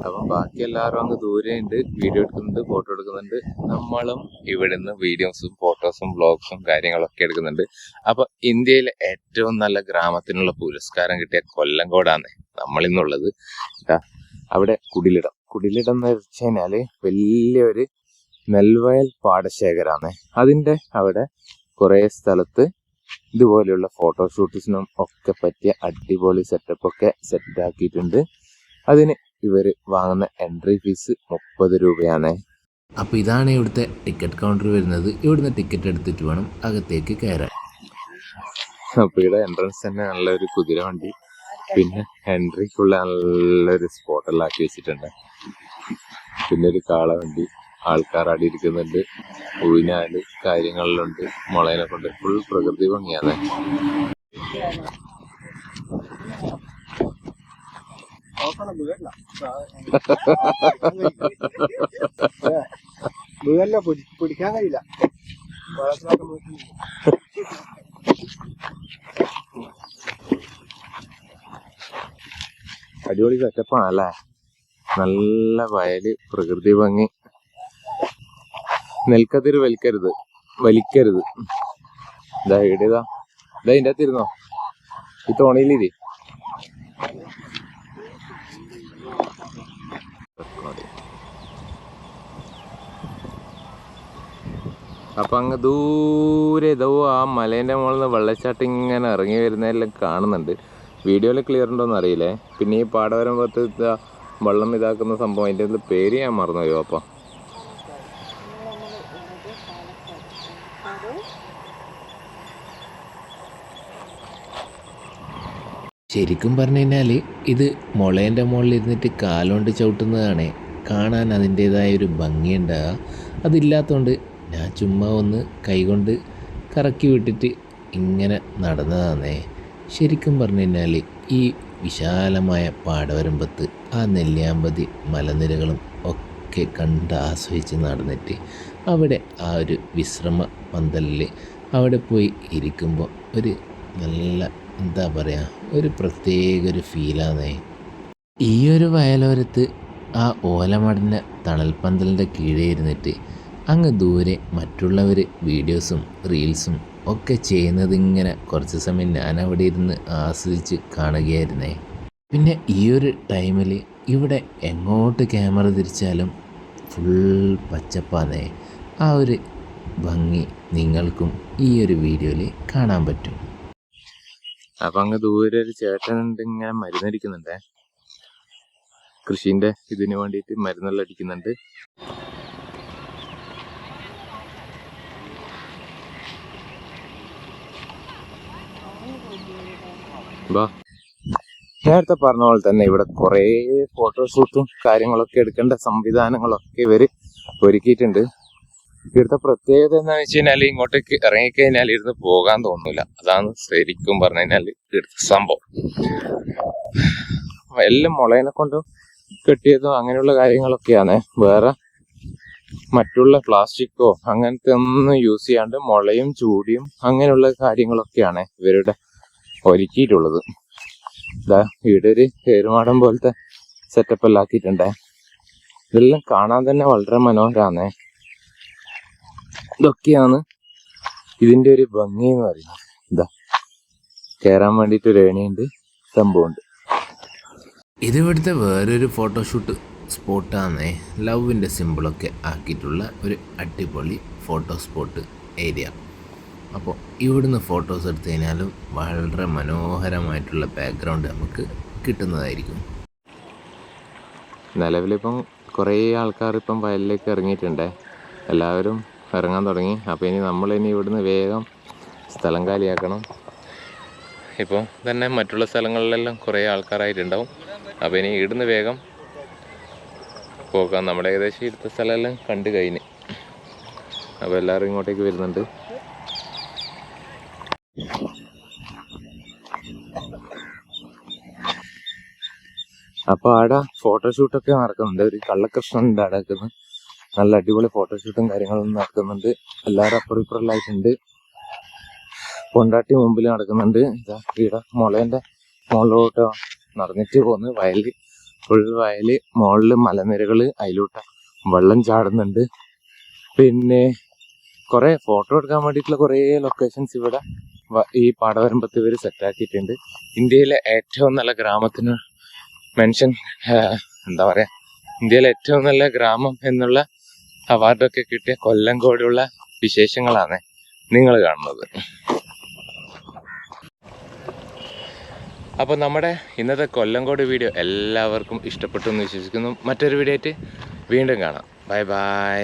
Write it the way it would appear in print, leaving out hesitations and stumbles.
അപ്പം ബാക്കി എല്ലാവരും അങ്ങ് ദൂരെ ഉണ്ട്, വീഡിയോ എടുക്കുന്നുണ്ട്, ഫോട്ടോ എടുക്കുന്നുണ്ട്. നമ്മളും ഇവിടുന്ന് വീഡിയോസും ഫോട്ടോസും വ്ളോഗ്സും കാര്യങ്ങളൊക്കെ എടുക്കുന്നുണ്ട്. അപ്പൊ ഇന്ത്യയിലെ ഏറ്റവും നല്ല ഗ്രാമത്തിനുള്ള പുരസ്കാരം കിട്ടിയ കൊല്ലങ്കോടാണ് നമ്മളിന്നുള്ളത്. അവിടെ കുടിലിടം എന്ന് വെച്ച് കഴിഞ്ഞാല് വലിയൊരു നെൽവയൽ പാടശേഖരാണ്. അതിന്റെ അവിടെ കുറെ സ്ഥലത്ത് ഇതുപോലെയുള്ള ഫോട്ടോഷൂട്ടിനും ഒക്കെ പറ്റിയ അടിപൊളി സെറ്റപ്പ് ഒക്കെ സെറ്റ് ആക്കിയിട്ടുണ്ട്. അതിന് ഇവർ വാങ്ങുന്ന എൻട്രി ഫീസ് 30 രൂപയാണ്. അപ്പോൾ ഇതാണ് ഇവിടുത്തെ ടിക്കറ്റ് കൗണ്ടർ വരുന്നത്. ഇവിടുന്ന് ടിക്കറ്റ് എടുത്തിട്ട് വേണം അകത്തേക്ക് കയറാൻ. അപ്പോൾ ഇവിടെ എൻട്രൻസ് തന്നെ നല്ലൊരു കുതിര വണ്ടി, പിന്നെ എൻട്രിക്കുള്ള നല്ലൊരു സ്പോട്ടെല്ലാം ആക്കി വെച്ചിട്ടുണ്ട്. പിന്നെ ഒരു കാളവണ്ടി, ആൾക്കാർ അടി ഇരിക്കുന്നുണ്ട്, ഊഞ്ഞാല് കാര്യങ്ങളിലുണ്ട്, മുളയിനെ കൊണ്ട് ഫുൾ പ്രകൃതി ഭംഗിയാണ്. പിടിക്കാൻ കഴിയില്ല. അടിപൊളി സെറ്റപ്പാണല്ലേ, നല്ല വയല്, പ്രകൃതി ഭംഗി. നെൽക്കതിര് വലിക്കരുത്. ഇതാ ഇതാ ഇതിന്റെ അകത്തിരുന്നോ, ഈ തോണിയിലിരി. അപ്പൊ അങ്ങ് ദൂരെ ഇതോ ആ മലേന്റെ മുകളിൽ നിന്ന് വെള്ളച്ചാട്ടം ഇങ്ങനെ ഇറങ്ങി വരുന്നതെല്ലാം കാണുന്നുണ്ട്. വീഡിയോയിൽ ക്ലിയർ ഉണ്ടോന്ന് അറിയില്ലേ. പിന്നെ ഈ പാടവരം ഭാഗത്ത് വെള്ളം ഇതാക്കുന്ന സംഭവം, അതിൻ്റെ പേര് ഞാൻ മറന്നുപോയോ. അപ്പൊ ശരിക്കും പറഞ്ഞു കഴിഞ്ഞാൽ ഇത് മുളേൻ്റെ മുകളിൽ ഇരുന്നിട്ട് കാലുകൊണ്ട് ചവിട്ടുന്നതാണ് കാണാൻ അതിൻ്റേതായൊരു ഭംഗിയുണ്ടാകുക. അതില്ലാത്തതുകൊണ്ട് ഞാൻ ചുമ്മാ ഒന്ന് കൈകൊണ്ട് കറക്കി വിട്ടിട്ട് ഇങ്ങനെ നടന്നതാണേ. ശരിക്കും പറഞ്ഞു കഴിഞ്ഞാൽ ഈ വിശാലമായ പാടവരമ്പത്ത് ആ നെല്ലിയാമ്പതി മലനിരകളും ഒക്കെ കണ്ട് ആസ്വദിച്ച് നടന്നിട്ട് അവിടെ ആ ഒരു വിശ്രമ പന്തലിൽ അവിടെ പോയി ഇരിക്കുമ്പോൾ ഒരു നല്ല എന്താ പറയുക, ഒരു പ്രത്യേക ഒരു ഫീലാണേ. ഈ ഒരു വയലോരത്ത് ആ ഓലമടഞ്ഞ തണൽപ്പന്തലിൻ്റെ കീഴേ ഇരുന്നിട്ട് അങ്ങ് ദൂരെ മറ്റുള്ളവർ വീഡിയോസും റീൽസും ഒക്കെ ചെയ്യുന്നത് ഇങ്ങനെ കുറച്ച് സമയം ഞാൻ അവിടെ ഇരുന്ന് ആസ്വദിച്ച് കാണുകയായിരുന്നേ. പിന്നെ ഈ ഒരു ടൈമിൽ ഇവിടെ എങ്ങോട്ട് ക്യാമറ തിരിച്ചാലും ഫുൾ പച്ചപ്പാന്നേ. ആ ഒരു ഭംഗി നിങ്ങൾക്കും ഈ ഒരു വീഡിയോയിൽ കാണാൻ പറ്റും. അപ്പൊ അങ്ങ് ദൂരെ ഒരു ചേട്ടനുണ്ട്, ഇങ്ങനെ മരുന്നടിക്കുന്നുണ്ടേ, കൃഷിന്റെ ഇതിന് വേണ്ടിയിട്ട് മരുന്നെല്ലാം അടിക്കുന്നുണ്ട്. നേരത്തെ പറഞ്ഞ പോലെ തന്നെ ഇവിടെ കുറേ ഫോട്ടോഷൂട്ടും കാര്യങ്ങളൊക്കെ എടുക്കേണ്ട സംവിധാനങ്ങളൊക്കെ ഇവര് ഒരുക്കിയിട്ടുണ്ട്. ഇവിടുത്തെ പ്രത്യേകത എന്താണെന്ന് വെച്ച് കഴിഞ്ഞാൽ ഇങ്ങോട്ടേക്ക് ഇറങ്ങിക്കഴിഞ്ഞാൽ ഇരുന്ന് പോകാൻ തോന്നൂല. അതാണ് ശരിക്കും പറഞ്ഞു കഴിഞ്ഞാൽ ഇവിടുത്തെ സംഭവം. എല്ലാം മുളയിനെ കൊണ്ട് കെട്ടിയതും അങ്ങനെയുള്ള കാര്യങ്ങളൊക്കെയാണ്. വേറെ മറ്റുള്ള പ്ലാസ്റ്റിക്കോ അങ്ങനത്തെ ഒന്നും യൂസ് ചെയ്യാണ്ട് മുളയും ചൂടിയും അങ്ങനെയുള്ള കാര്യങ്ങളൊക്കെയാണ് ഇവരുടെ ഒരുക്കിയിട്ടുള്ളത്. ഇതാ ഇവിടെ ഒരു ഏറുമാടം പോലത്തെ സെറ്റപ്പ് എല്ലാം ആക്കിയിട്ടുണ്ടേ. ഇതെല്ലാം കാണാൻ തന്നെ വളരെ മനോഹരമാണേ. ഇതൊക്കെയാണ് ഇതിന്റെ ഒരു ഭംഗി എന്ന് പറയുന്നത്. ഇതാ കയറാൻ വേണ്ടിയിട്ട് ഒരു ഏണിയുണ്ട്, സംഭവമുണ്ട്. ഇത് ഇവിടുത്തെ വേറൊരു ഫോട്ടോഷൂട്ട് സ്പോട്ടാണേ. ലവിൻ്റെ സിമ്പിളൊക്കെ ആക്കിയിട്ടുള്ള ഒരു അടിപൊളി ഫോട്ടോ സ്പോട്ട് ഏരിയ. അപ്പോൾ ഇവിടുന്ന് ഫോട്ടോസ് എടുത്തു കഴിഞ്ഞാലും വളരെ മനോഹരമായിട്ടുള്ള ബാക്ക്ഗ്രൗണ്ട് നമുക്ക് കിട്ടുന്നതായിരിക്കും. നിലവിലിപ്പം കുറേ ആൾക്കാർ ഇപ്പം വയലിലേക്ക് ഇറങ്ങിയിട്ടുണ്ടേ, എല്ലാവരും ഇറങ്ങാൻ തുടങ്ങി. അപ്പോൾ ഇനി നമ്മളിനി ഇവിടുന്ന് വേഗം സ്ഥലം കാലിയാക്കണം. ഇപ്പോൾ തന്നെ മറ്റുള്ള സ്ഥലങ്ങളിലെല്ലാം കുറേ ആൾക്കാരായിട്ടുണ്ടാവും. അപ്പോൾ ഇനി ഇവിടുന്ന് വേഗം പോകാം. നമ്മുടെ ഏകദേശം ഇവിടുത്തെ സ്ഥലമെല്ലാം കണ്ടു കഴിഞ്ഞ്. അപ്പോൾ എല്ലാവരും ഇങ്ങോട്ടേക്ക് വരുന്നുണ്ട്. അപ്പോൾ അവിടെ ഫോട്ടോഷൂട്ടൊക്കെ നടക്കുന്നുണ്ട്. ഒരു കള്ളകൃഷ്ണനുണ്ട് അവിടെ നിൽക്കുന്നത്. നല്ല അടിപൊളി ഫോട്ടോഷൂട്ടും കാര്യങ്ങളും നടക്കുന്നുണ്ട്. എല്ലാവരും അപ്പുറം ഇപ്പുറമായിട്ടുണ്ട്. കൊണ്ടാട്ടി മുമ്പിൽ നടക്കുന്നുണ്ട്. ഇതാ ഇവിടെ മുളേൻ്റെ മുകളിലോട്ട് നടന്നിട്ട് പോകുന്നു. വയലിൽ ഫുൾ വയല്, മുകളില് മലനിരകള്, അതിലൂട്ട വെള്ളം ചാടുന്നുണ്ട്. പിന്നെ കുറെ ഫോട്ടോ എടുക്കാൻ വേണ്ടിയിട്ടുള്ള കുറേ ലൊക്കേഷൻസ് ഇവിടെ ഈ പാടവരമ്പത്ത് ഇവർ സെറ്റാക്കിയിട്ടുണ്ട്. ഇന്ത്യയിലെ ഏറ്റവും നല്ല ഗ്രാമത്തിന് മെൻഷൻ എന്താ പറയാ, ഇന്ത്യയിലെ ഏറ്റവും നല്ല ഗ്രാമം എന്നുള്ള അവാർഡൊക്കെ കിട്ടിയ കൊല്ലങ്കോടുള്ള വിശേഷങ്ങളാണ് നിങ്ങൾ കാണുന്നത്. അപ്പോൾ നമ്മുടെ ഇന്നത്തെ കൊല്ലങ്കോട് വീഡിയോ എല്ലാവർക്കും ഇഷ്ടപ്പെട്ടു എന്ന് വിശ്വസിക്കുന്നു. മറ്റൊരു വീഡിയോ ആയിട്ട് വീണ്ടും കാണാം. Bye bye.